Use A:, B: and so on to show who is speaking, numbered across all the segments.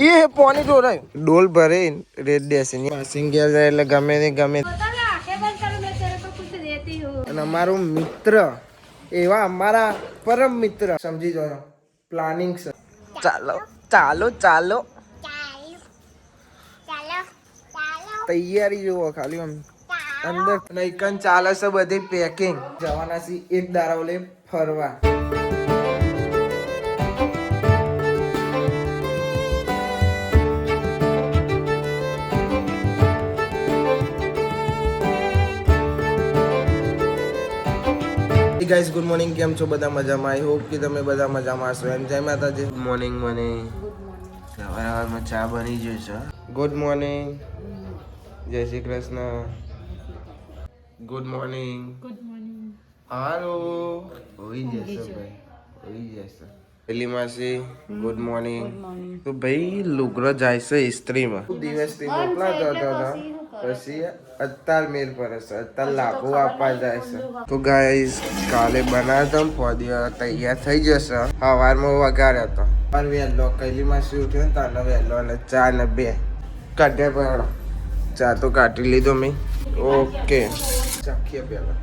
A: ये पानी तो रहा है डोल भरे रेड डेस पासिंग गया जाए એટલે ગમે ને ગમે અને અમારો મિત્ર એવા અમારા પરમ મિત્ર સમજી જાઓ પ્લાનિંગ છે ચાલો ચાલો ચાલો તૈયારી જુઓ ખાલી આમ અંદર નઈકન ચાલે છે બધી પેકિંગ જવાના છે એક દારાવલે ફરવા गाइस गुड मॉर्निंग केम छो बधा मजामां आई होप कि તમે બધા મજામાં હશો એમ જય માતાજી ગુડ મોર્નિંગ મને સવારમાં ચા બની ગઈ છે ગુડ મોર્નિંગ જય શ્રી કૃષ્ણ ગુડ મોર્નિંગ હાલો હોઈ જશે ભાઈ હોઈ જશે પેલી માસી ગુડ મોર્નિંગ તો ભાઈ લુગરો જાય છે ઇસ્ત્રીમાં દિવસથી મોકલાતો હતા પછી અત્યાર મેર પર હશે અત્યાર લાભો આપવા જાય છે તો ગાઈસ કાલે બનાવતો પોદિયો તૈયાર થઈ જશે સવારમાં વગાડ્યો હતો પણ વહેલો કૈલી માસી ઉઠ્યો ને તાનો વહેલો અને ચા ને બે કાઢ્યા પડો ચા તો કાઢી લીધો મેં ઓકે ચાખીએ પેલા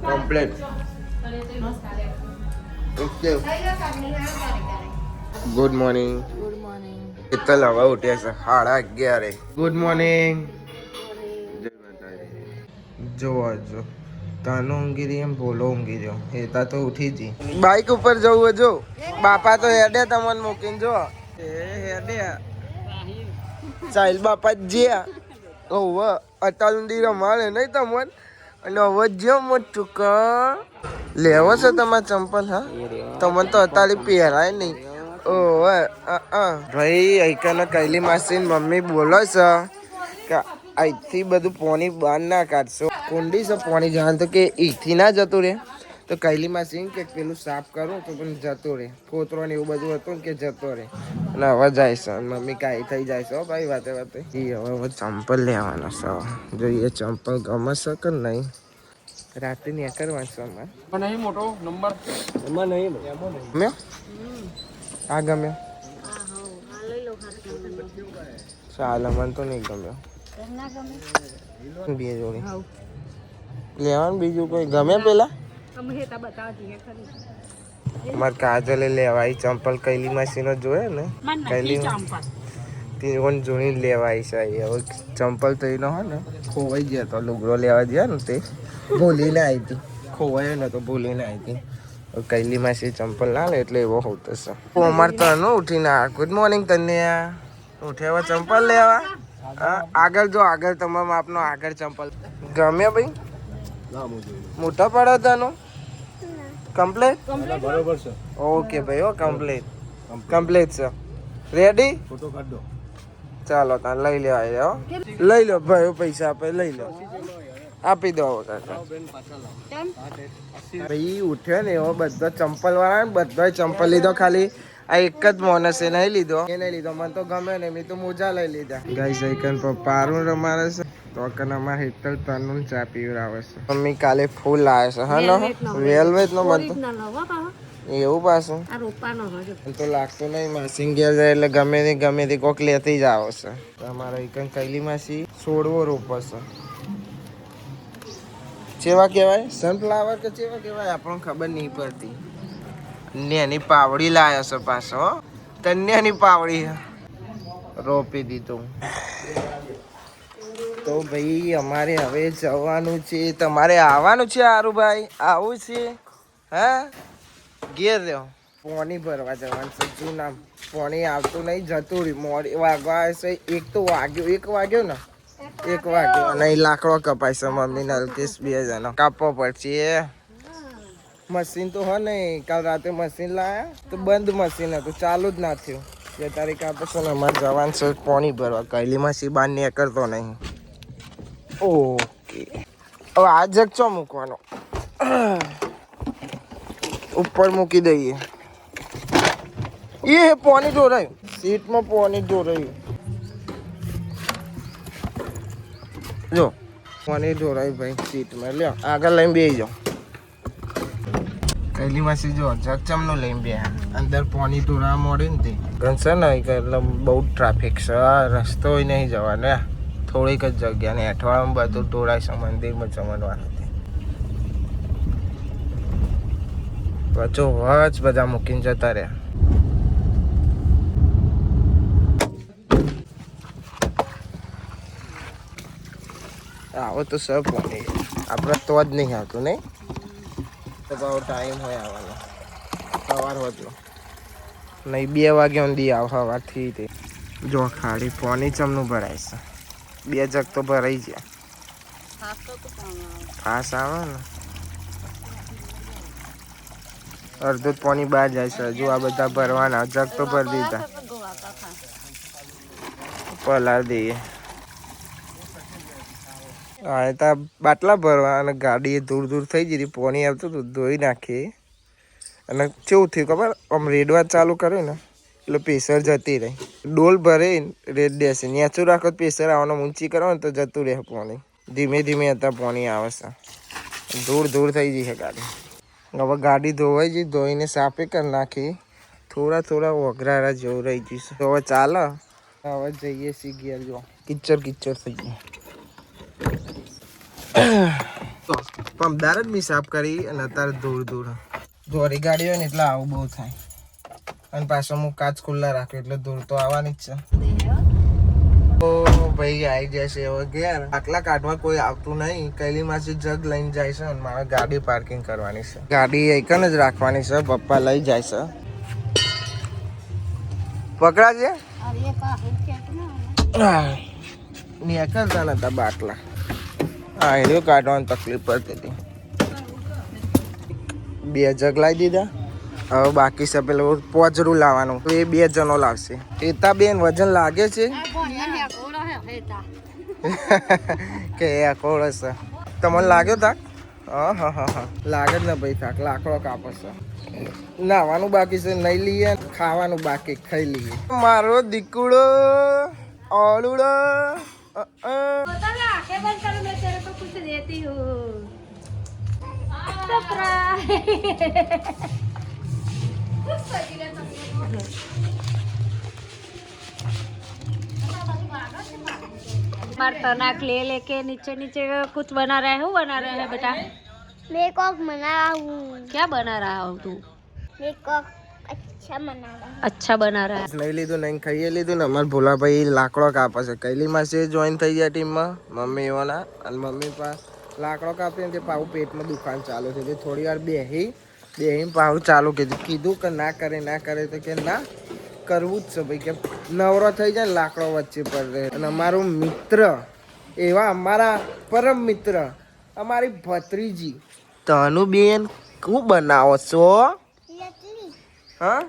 A: કમ્પ્લીટ ઓકે ગુડ મોર્નિંગ કેટલા હવા ઉઠ્યા છે 11:30 ગુડ મોર્નિંગ જય માતાજી જોવા જો તાનો ઊંઘી રહી એમ બોલો ઊંઘી રહ્યો હેતા તો ઉઠી જી બાઇક ઉપર જવું જો બાપા તો હેડે તમને મૂકીને જો એ હેડે ચાલ બાપા જ્યા ઓવ અતાલુંડી રમાડે નહીં તમને અને હવે જો મોટું કા લેવો છે તમારે ચંપલ હા તમને તો અત્યારે પહેરાય નહીં ઓવે ભાઈ અહીંકાના કૈલી માસી મમ્મી બોલો છે કે અહીંથી બધું પાણી બહાર ના કાઢશો કુંડી છે પાણી જવાનું તો કે અહીંથી ના જતું રહે તો કૈલી માસી કે પેલું સાફ કરો તો પણ જતું રહે કોતરો ને એવું બધું હતું ને કે જતો રહે અને હવે જાય છે મમ્મી કાંઈ થઈ જાય છે ભાઈ વાતે વાતે હવે ચંપલ લેવાનો છે જોઈએ ચંપલ ગમે છે કે નહીં રાતે ને કરવાનું છે અમારે નહીં મોટો નંબર એમાં નહીં ગમ્યો આ ગમ્યો ચાલ મને તો નહીં ગમ્યો બે જોડી લેવાનું બીજું કોઈ ગમે પેલા અમારે કાજલે લેવાય ચંપલ કૈલી માસીનો જોયે ને કૈલી તેઓને જોઈને લેવાય છે હવે ચંપલ તો એનો હોય ને ખોવાઈ ગયો તો લુગડો લેવા ગયા ને તે ભૂલીને આવી હતી ખોવાયો ને તો ભૂલીને આવી હતી કૈલી માસી ચંપલ ના લે એટલે એવો હોતો છે અમારે તો નો ઉઠીને ગુડ મોર્નિંગ તને ઉઠ્યા ચંપલ લેવા આગળ જો આગળ તમારા માપનો આગળ ચંપલ ગમે ભાઈ મોટા પડો તનો કમ્પ્લીટ બરોબર છે ઓકે ભાઈ ઓ કમ્પ્લીટ છે રેડી ફોટો કાઢો ચાલો તાર લઈ લેવા લઈ લો ભાઈ પૈસા આપે લઈ લો આપી દો ભાઈ ઉઠ્યો ને એવો બધો ચંપલ વાળા ને બધો ચંપલ લીધો ખાલી આ એક જ માણસે નહીં લીધો એ નહીં લીધો મને તો ગમે ને મેં તો મોજા લઈ લીધા ગાઈસ આઈકન પર પારું રમાડે છે તો કન અમારે હેતલ તનું ચા પીવરાવે છે મમ્મી કાલે ફૂલ લાવે છે હા નો વેલ્વેટ નો બનતો એવું પાછું તો લાગતું નહીં માસી ઘેર જાય એટલે ગમે તે કોક લેતી જ આવે છે અમારા આઈકન કૈલી માસી છોડવો રોપશે ચેવા કહેવાય સનફ્લાવર કે ચેવા કહેવાય આપણને ખબર નહીં પડતી નેની પાવડી લાવ્યો છે પાછો તન્યાની પાવડી રોપી દીધું તો ભાઈ અમારે હવે જવાનું છે તમારે આવવાનું છે હારુભાઈ આવું છે હા ઘેર રહ્યો પાણી ભરવા જવાનું છે જૂના પાણી આવતું નહીં જતું રહ્યું મોડી વાગવા છે એક વાગ્યો ને 1 વાગ્યો અને લાકડો કપાય છે મમ્મી નલકેશ 2 જણા કાપવો પડશે મશીન તો હો ને કાલ રાતે મશીન લાયા તો બંધ મશીન હતું ચાલુ જ ના થયું 2 તારીખ આપે છે ને અમારે જવાનું છે પાણી ભરવા કૈલી માસી બહાર નીકળતો નહીં ઓકે હવે આ જગ ચો મૂકવાનો ઉપર મૂકી દઈએ એ પાણી ઢોરાયું સીટમાં પાણી ઢોરાયું જો પાણી ઢોરાયું ભાઈ સીટમાં લ્યો આગળ લઈને બેસી જાઓ કૈલી માસી જો જગચમનું લઈને બે અંદર પાણી ટોરા મળે ને તે ગણશે ને એટલે બહુ ટ્રાફિક છે રસ્તો નહીં જવાનો થોડીક જ જગ્યા ને અઠવાડિયામાં બધું ટોળાય છે મંદિરમાં જમણવાનું વચ્ચો વચ બધા મૂકીને જતા રહ્યા. આવો તો સર પાણી આપણે તો જ નહીં આવતું નહીં તો બહુ ટાઈમ હોય આવવાનો સવાર હોતો નહીં 2 વાગ્યા સુધી આવ સવારથી તે જો ખાડી પાણી ચમનું ભરાય છે 2 જગ તો ભરાઈ ગયા ફાસ આવે ને અડધું પાણી બહાર જાય છે હજુ આ બધા ભરવાના જગ તો ભરી દીધા પલાળ દઈએ હા એ તો બાટલા ભરવા અને ગાડી દૂર દૂર થઈ જતી પાણી આવતું હતું ધોઈ નાખીએ અને કેવું થયું ખબર આમ રેડવા ચાલુ કર્યું ને એટલે પ્રેશર જતી રહી ડોલ ભરે રેડ દેશે નેચું રાખો પ્રેશર આવવાનો ઊંચી કરો ને તો જતું રહે પાણી ધીમે ધીમે હતા પાણી આવે છે દૂર દૂર થઈ જશે ગાડી હવે ગાડી ધોવાઈ જઈ ધોઈને સાફે કરી નાખી થોડા વઘરારા જેવું રહી જશે તો હવે ચાલે હવે જઈએ છીએ ઘેર જો કિચ્ચર થઈ ગયું પંપદાર જ મેં સાફ કરી અને અત્યારે દૂર દોરી ગાડી હોય ને એટલે આવું બહુ થાય અને પાછો હું કાચ ખુલ્લા રાખ્યો એટલે દૂર તો આવવાની જ છે ભાઈ આવી જશે હવે ઘેર આટલા કાઢવા કોઈ આવતું નહીં કૈલી માસી જગ લઈને જાય છે અને મારે ગાડી પાર્કિંગ કરવાની છે ગાડી એકન જ રાખવાની છે પપ્પા લઈ જાય છે પકડા છે નીકળતા નતા બાટલા હા એનું કાઢવાની તકલીફ પડતી હતી 2 જગ લાવી દીધા હવે બાકી છે પેલું પોચરું લાવવાનું તો એ 2 જણો લાવશે એતા બેન વજન લાગે છે કે કોળ હશે તમને લાગ્યો થાક હા લાગે જ ને ભાઈ થાક લાકડો કાપે છે નાવાનું બાકી છે નહીં લઈએ ખાવાનું બાકી ખાઈ લઈએ મારો દીકુડો ઓલુડો
B: तनाक लेके नीचे कुछ बना रहे हो बना रहे हैं बेटा
C: मेकअप बना रहा हूँ
B: क्या बना रहा हो तू
C: मेकअप
B: अच्छा बना रहा है
A: નહીં લીધું નહીં ખાઈએ લીધું ને અમારે ભોલાભાઈ લાકડો કાપે છે કૈલી માસી જોઈન થઈ ગયા ટીમમાં મમ્મી એવાના અને મમ્મી પાસે લાકડો કાપી ને તે પાછું પેટમાં દુકાન ચાલુ થઈ ગઈ થોડી વાર બેહી પાછું ચાલુ કીધું કે ના કરે તો કે ના કરવું જ છે ભાઈ કે નવરો થઈ જાય ને લાકડો વચ્ચે પર રહે અને અમારું મિત્ર એવા અમારા પરમ મિત્ર અમારી ભત્રીજી તનુ બેન શું બનાવો છો હા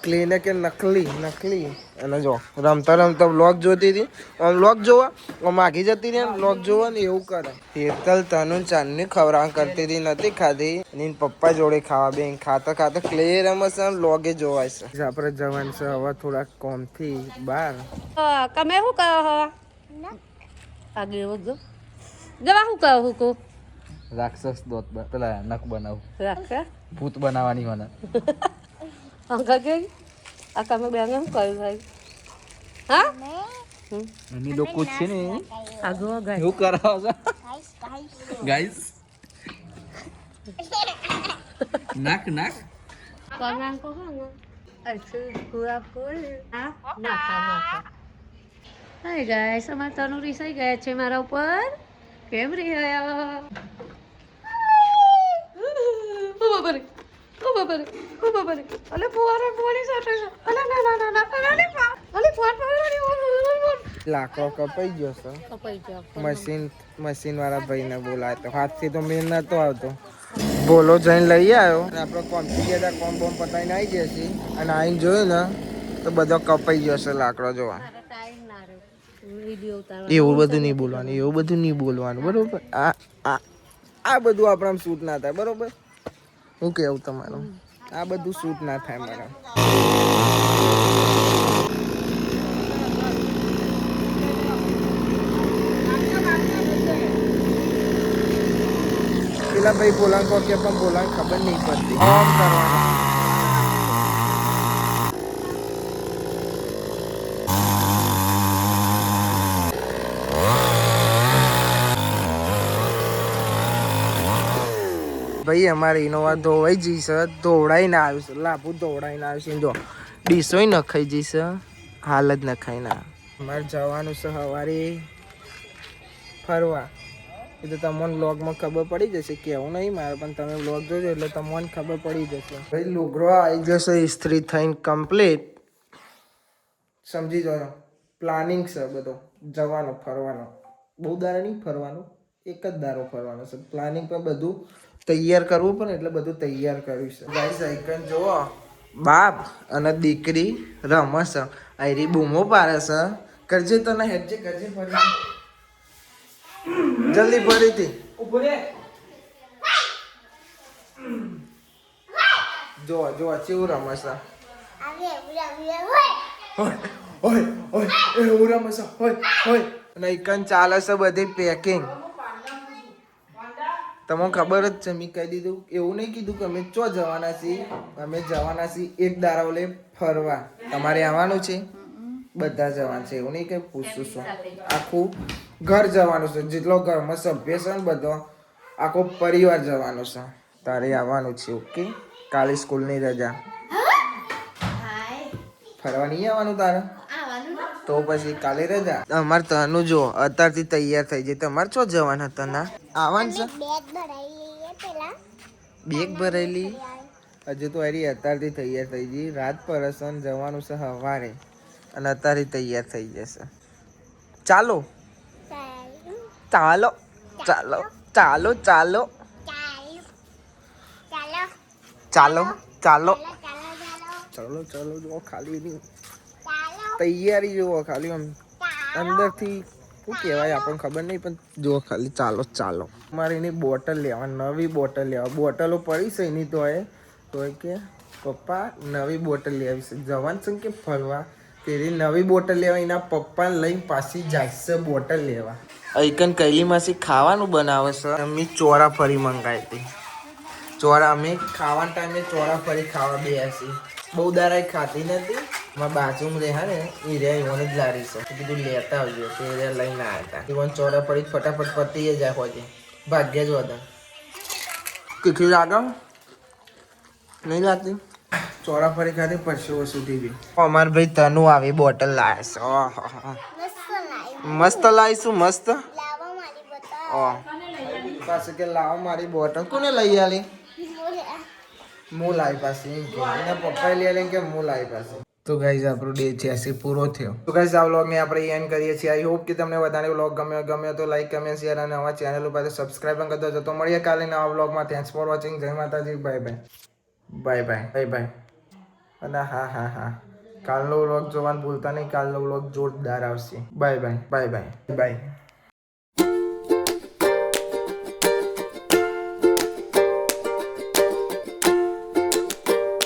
A: ક્લી ને કે નકલી અને જો રમતા વ્લોગ જોતી હતી વ્લોગ જોવા માગી જતી રહી વ્લોગ જોવા ને એવું કરે હેતલ તનુ ચાંદની ખવડાવ કરતી હતી નથી ખાધી એની પપ્પા જોડે ખાવા બે ખાતા ક્લે રમે છે વ્લોગે જોવાય છે આપણે જવાનું છે હવે થોડાક કોમથી બહાર
B: તમે શું કહો હો આગે વગો જવા શું કહો હુકો
D: રાક્ષસ દોત પેલા નખ બનાવું
B: રાક્ષસ
D: ભૂત બનાવવાની મને
B: અંકા કે આ કામે બે શું કર્યું ભાઈ હા
D: એની લોકો છે ને
B: આગો ગાય
D: એવું કરાવો છો ગાઈસ નાક
B: કોના કો હા અચ્છા પૂરા કોલ હા ના હાય ગાઈસ અમાર તનુ રીસાઈ ગયા છે મારા ઉપર કેમ રહ્યા ઓ બાબા રે અલે ફુવારે પોણી સાટે છે અલે ના અલે ફોન
A: લાકડો કપાઈ ગયો છે મશીન વાળા ભાઈને બોલાય તો હાથથી તો મેળ નતો આવતો બોલો જઈને લઈ આવ્યો આપણે કોમથી ગયા હતા કોમ બોમ પતાવીને આવી ગયા છીએ અને આવીને જોયું ને તો બધો કપાઈ ગયો છે લાકડો જોવા એવું બધું નહીં બોલવાનું બરોબર આ બધું આપણે શૂટ ના થાય બરોબર શું કેવું તમારું આ બધું શૂટ ના થાય મારા પેલા ભાઈ બોલાણ કહો કે પણ બોલાણ ખબર નહીં પડતી ઓમ કરવાનું. ભાઈ અમારે ઇનોવા ધોવાઈ જઈશે, ધોવડાઈને આવ્યું છે, લાભુ ધોવડાઈને આવ્યું છે. જો ડીશોય નખાઈ જઈશે, હાલ જ નખાઈ ના. અમારે જવાનું છે સવારે ફરવા. એ તો તમને વ્લોગમાં ખબર પડી જશે, કેવું નહીં મારે, પણ તમે વ્લોગ જોજો એટલે તમને ખબર પડી જશે. ભાઈ લુગડો આવી જશે ઇસ્ત્રી થઈને કમ્પ્લીટ. સમજી જાઓ, પ્લાનિંગ છે બધો જવાનો ફરવાનો. બહુ દારો નહીં ફરવાનું, એક જ દારો ફરવાનો છે. પ્લાનિંગ પણ બધું તૈયાર કરવું પણ એટલે બધું તૈયાર કર્યું છે. ગાઈસ આઈકન જુઓ, બાપ અને દીકરી રમસ આયરી બૂમો પાડે છે. કરજે તને હેડજે કરજે ફરી જલ્દી ફરીથી જો જો કેવું રમે છે. ઓય ઓય એવું રમે છે. હોય હોય અને આઈકન ચાલે છે બધી પેકિંગ. તમને ખબર જ છે, મેં કહી દીધું, એવું નહીં કીધું કે અમે ચો જવાના છીએ. અમે જવાના છીએ એક દારાવલે ફરવા. તમારે આવવાનું છે, બધા જવાનું છે. એવું નહીં કે પૂછું છું, આખું ઘર જવાનું છે. જેટલો ઘરમાં સભ્ય છે ને બધો આખો પરિવાર જવાનો છે. તારે આવવાનું છે. ઓકે, કાલે સ્કૂલની રજા. ફરવા નહીં આવવાનું તારે? તો પછી કાલે રજા. અમારે તનું જો અત્યારથી તૈયાર થઈ જાય. તમારે ચો જવાના હતા ના આવવાનું છે? બેગ ભરાયેલી હજુ તો અરી અત્યારથી તૈયાર થઈ ગઈ. રાત પરસન જવાનું છે સવારે અને અત્યારથી તૈયાર થઈ જશે. ચાલો ચાલો ચાલો ચાલો ચાલો ચાલો ચાલો ચાલો ચાલો જુઓ ખાલી એની તૈયારી જુઓ. ખાલી આમ અંદરથી શું કહેવાય આપણને ખબર નહીં, પણ જુઓ ખાલી ચાલો ચાલો. મારે એની બોટલ લેવા, નવી બોટલ લેવા. બોટલો પડી છે એની તો કે પપ્પા નવી બોટલ લેવી છે. જવાન છે કે ફરવા તેરી નવી બોટલ લેવા. એના પપ્પાને લઈને પાછી જાય છે બોટલ લેવા. આઈકન કૈલીમાંથી ખાવાનું બનાવે છે. અમે ચોરાફળી મંગાવી હતી. અમે ખાવાના ટાઈમે ચોરાફળી ખાવા બેસી. બહુ દારા ખાતી નથી. મારા બાજુમાં રહ્યા ને એ રહ્યા એવાને જ લારી છે. કીધું લેતા આવજો તો એ રહ્યા લઈને આવ્યા હતા. એવાને ચોરાફળી ફટાફટ પતી જાય હોય ભાગ્ય જ હતા. કેટલી લાગે નહીં લાગતી? ચોરાફળી ખાતી પરસેવો સુધી ગઈ. અમાર ભાઈ તનુ આવી બોટલ લાવે છે. મસ્ત લાવીશું મસ્ત. પાછું કે લાવો મારી બોટલ. કોને લઈ આલી? હું લાવી પાસે એના પપ્પાએ લઈ આલી કે હું લાવી પાસે. તો ગાઈઝ આપણો ડે 86 પૂરો થયો. તો ગાઈઝ આ વ્લોગને આપણે એન્ડ કરીએ છીએ. આઈ હોપ કે તમને વધારે વ્લોગ ગમ્યો તો લાઈક કમેન્ટ શેર અને અમારા ચેનલ ઉપર સબસ્ક્રાઈબ પણ કરજો. તો મળીએ કાલે નવા વ્લોગમાં. Thanks for watching. જય માતાજી. Bye bye bye bye bye bye. અને હા કાલનો વ્લોગ જોવાનું ભૂલતા નહીં. કાલનો વ્લોગ જોરદાર આવશે. Bye bye bye bye bye.